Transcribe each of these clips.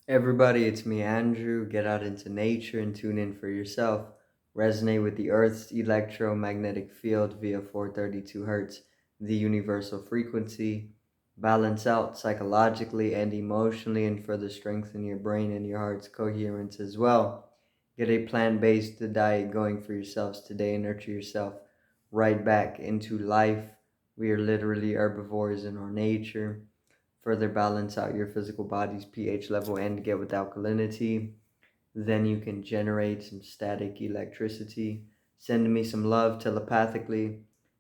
Everybody, it's me, Andrew. Get out into nature and tune in for yourself. Resonate with the Earth's electromagnetic field via 432 Hertz, the universal frequency. Balance out psychologically and emotionally, and further strengthen your brain and your heart's coherence as well. Get a plant based diet going for yourselves today and nurture yourself right back into life. We are literally herbivores in our nature. Further balance out your physical body's pH level and get with alkalinity. Then you can generate some static electricity. Send me some love telepathically.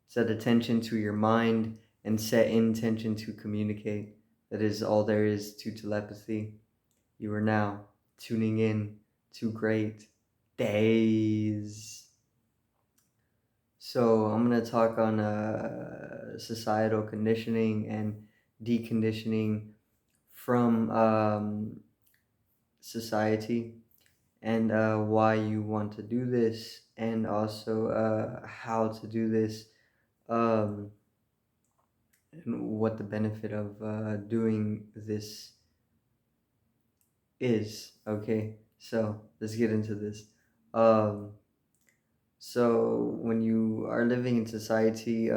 Set attention to your mind and set intention to communicate. That is all there is to telepathy. You are now tuning in to great days. So I'm gonna talk on societal conditioning and deconditioning from society, and why you want to do this, and also how to do this, um, and what the benefit of doing this is. Okay, so let's get into this. Um, so when you are living in society,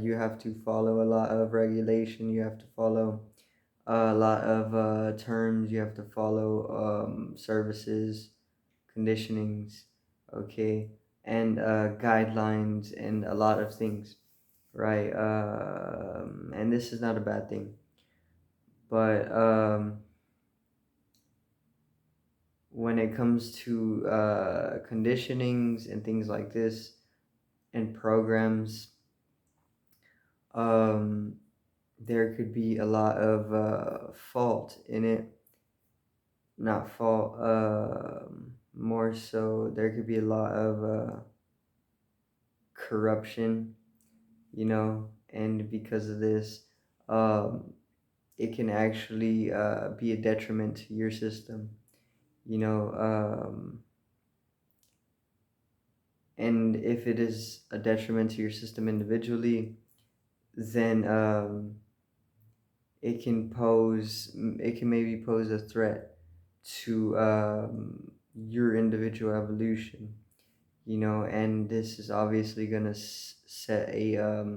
you have to follow a lot of regulation. You have to follow a lot of terms. You have to follow services, conditionings, okay, and guidelines, and a lot of things, right? And this is not a bad thing, but when it comes to conditionings and things like this and programs, um, there could be a lot of fault in it. Not fault, more so there could be a lot of corruption, and because of this, um, it can actually be a detriment to your system, you know, and if it is a detriment to your system individually, then it can maybe pose a threat to your individual evolution, and this is obviously going to set a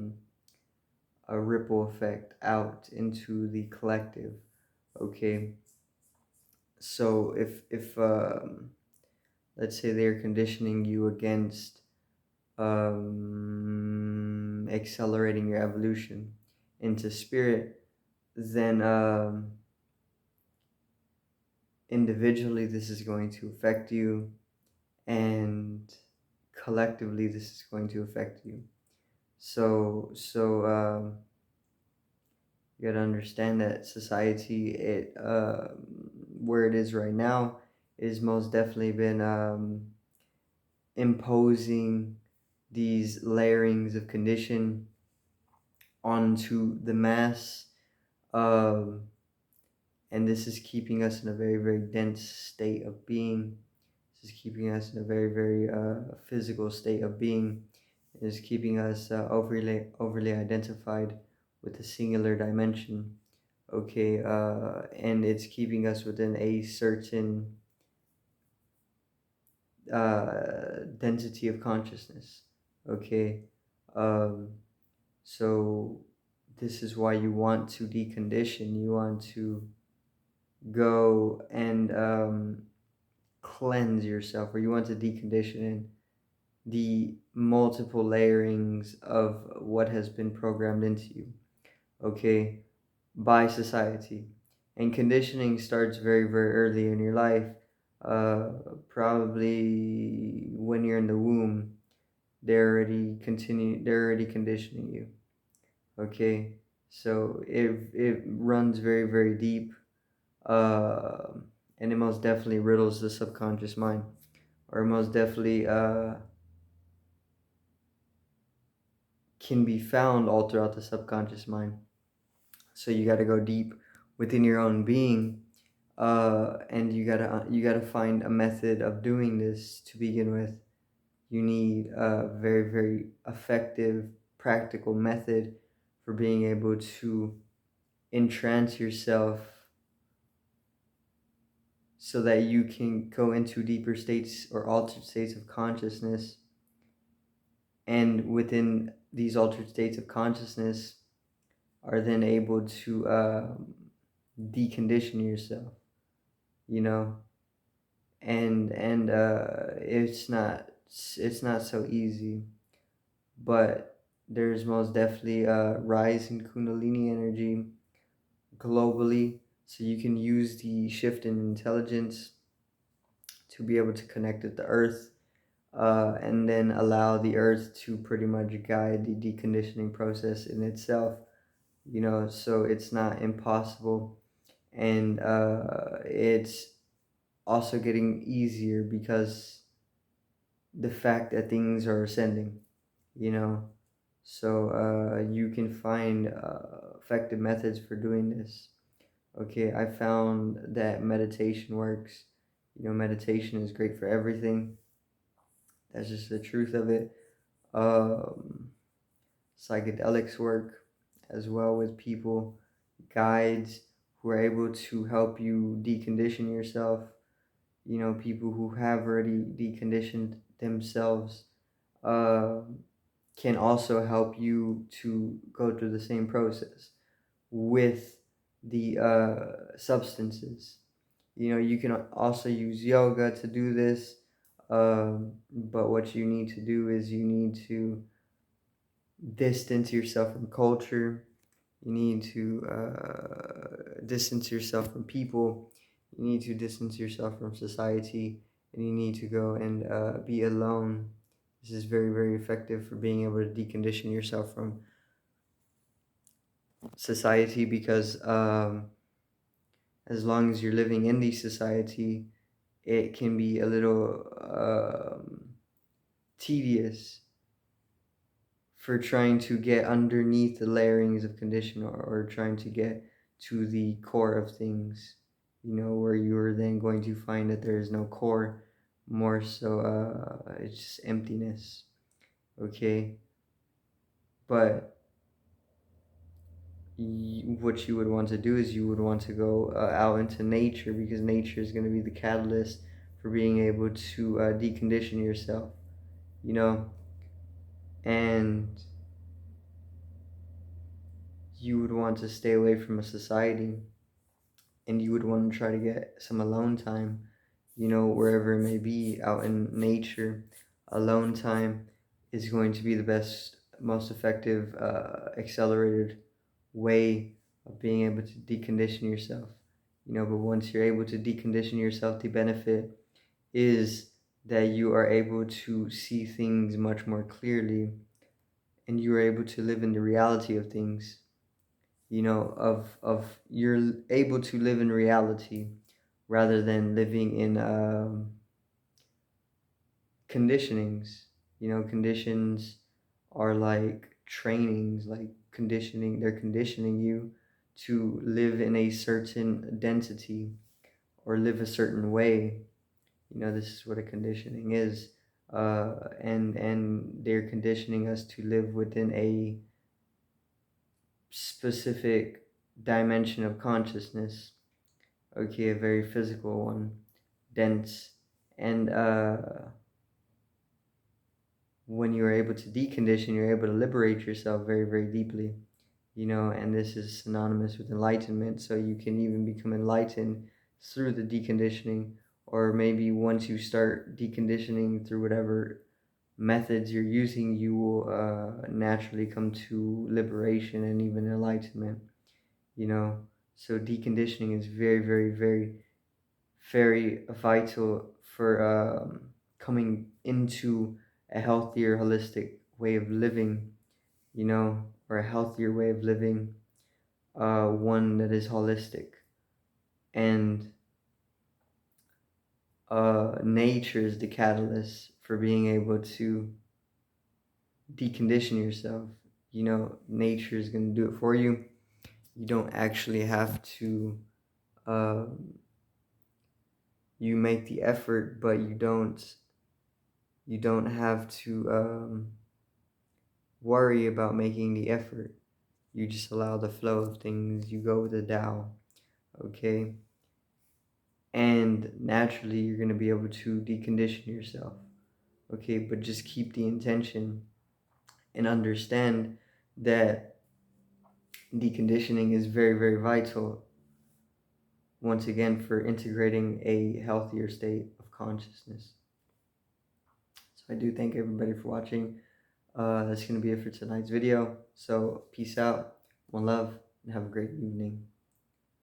ripple effect out into the collective. Okay, so if let's say they're conditioning you against accelerating your evolution into spirit, then individually this is going to affect you, and collectively this is going to affect you. So you gotta understand that society, where it is right now, is most definitely been imposing these layerings of condition onto the mass, um, and this is keeping us in a very, very dense state of being. This is keeping us in a very, very physical state of being. It is keeping us overly identified with a singular dimension. Okay, and it's keeping us within a certain density of consciousness. Okay, um, so this is why you want to decondition. You want to go and cleanse yourself, or you want to decondition the multiple layerings of what has been programmed into you, okay, by society. And conditioning starts very, very early in your life, uh, probably when you're in the womb. They're already conditioning you, okay. So it runs very, very deep, uh, and it most definitely riddles the subconscious mind, or most definitely can be found all throughout the subconscious mind. So you got to go deep within your own being, and you gotta find a method of doing this to begin with. You need a very, very effective, practical method for being able to entrance yourself so that you can go into deeper states or altered states of consciousness. And within these altered states of consciousness are then able to decondition yourself, you know. And it's not so easy, but there's most definitely a rise in Kundalini energy globally, so you can use the shift in intelligence to be able to connect with the earth, and then allow the earth to pretty much guide the deconditioning process in itself, so it's not impossible. And it's also getting easier because the fact that things are ascending, you know. So you can find effective methods for doing this. Okay, I found that meditation works. Meditation is great for everything. That's just the truth of it. Um, Psychedelics work as well with people, guides who are able to help you decondition yourself. People who have already deconditioned themselves uh, can also help you to go through the same process with the substances. You can also use yoga to do this, but what you need to do is you need to distance yourself from culture. You need to distance yourself from people. You need to distance yourself from society, and you need to go and be alone. This is very, very effective for being able to decondition yourself from society, because as long as you're living in the society, it can be a little tedious for trying to get underneath the layerings of condition, or trying to get to the core of things, where you are then going to find that there is no core, more so it's just emptiness. Okay, but what you would want to do is you would want to go out into nature, because nature is going to be the catalyst for being able to decondition yourself, you know and you would want to stay away from a society, and you would want to try to get some alone time, wherever it may be, out in nature. Alone time is going to be the best, most effective, accelerated way of being able to decondition yourself. But once you're able to decondition yourself, the benefit is that you are able to see things much more clearly, and you are able to live in the reality of things. Of you're able to live in reality rather than living in conditionings. Conditions are like trainings, like conditioning. They're conditioning you to live in a certain density or live a certain way. This is what a conditioning is. And they're conditioning us to live within a specific dimension of consciousness. Okay, a very physical one, dense. And when you're able to decondition, you're able to liberate yourself very, very deeply. And this is synonymous with enlightenment. So you can even become enlightened through the deconditioning, or maybe once you start deconditioning through whatever methods you're using, you will naturally come to liberation and even enlightenment. So deconditioning is very, very, very, very vital for coming into a healthier, holistic way of living, or a healthier way of living, one that is holistic. And nature is the catalyst for being able to decondition yourself. Nature is going to do it for you. You don't actually have to, you make the effort, but you don't have to worry about making the effort. You just allow the flow of things. You go with the Tao. Okay. and naturally you're going to be able to decondition yourself. Okay, but just keep the intention and understand that deconditioning is very, very vital, once again, for integrating a healthier state of consciousness. So I do thank everybody for watching. That's going to be it for tonight's video. So peace out, one love, and have a great evening.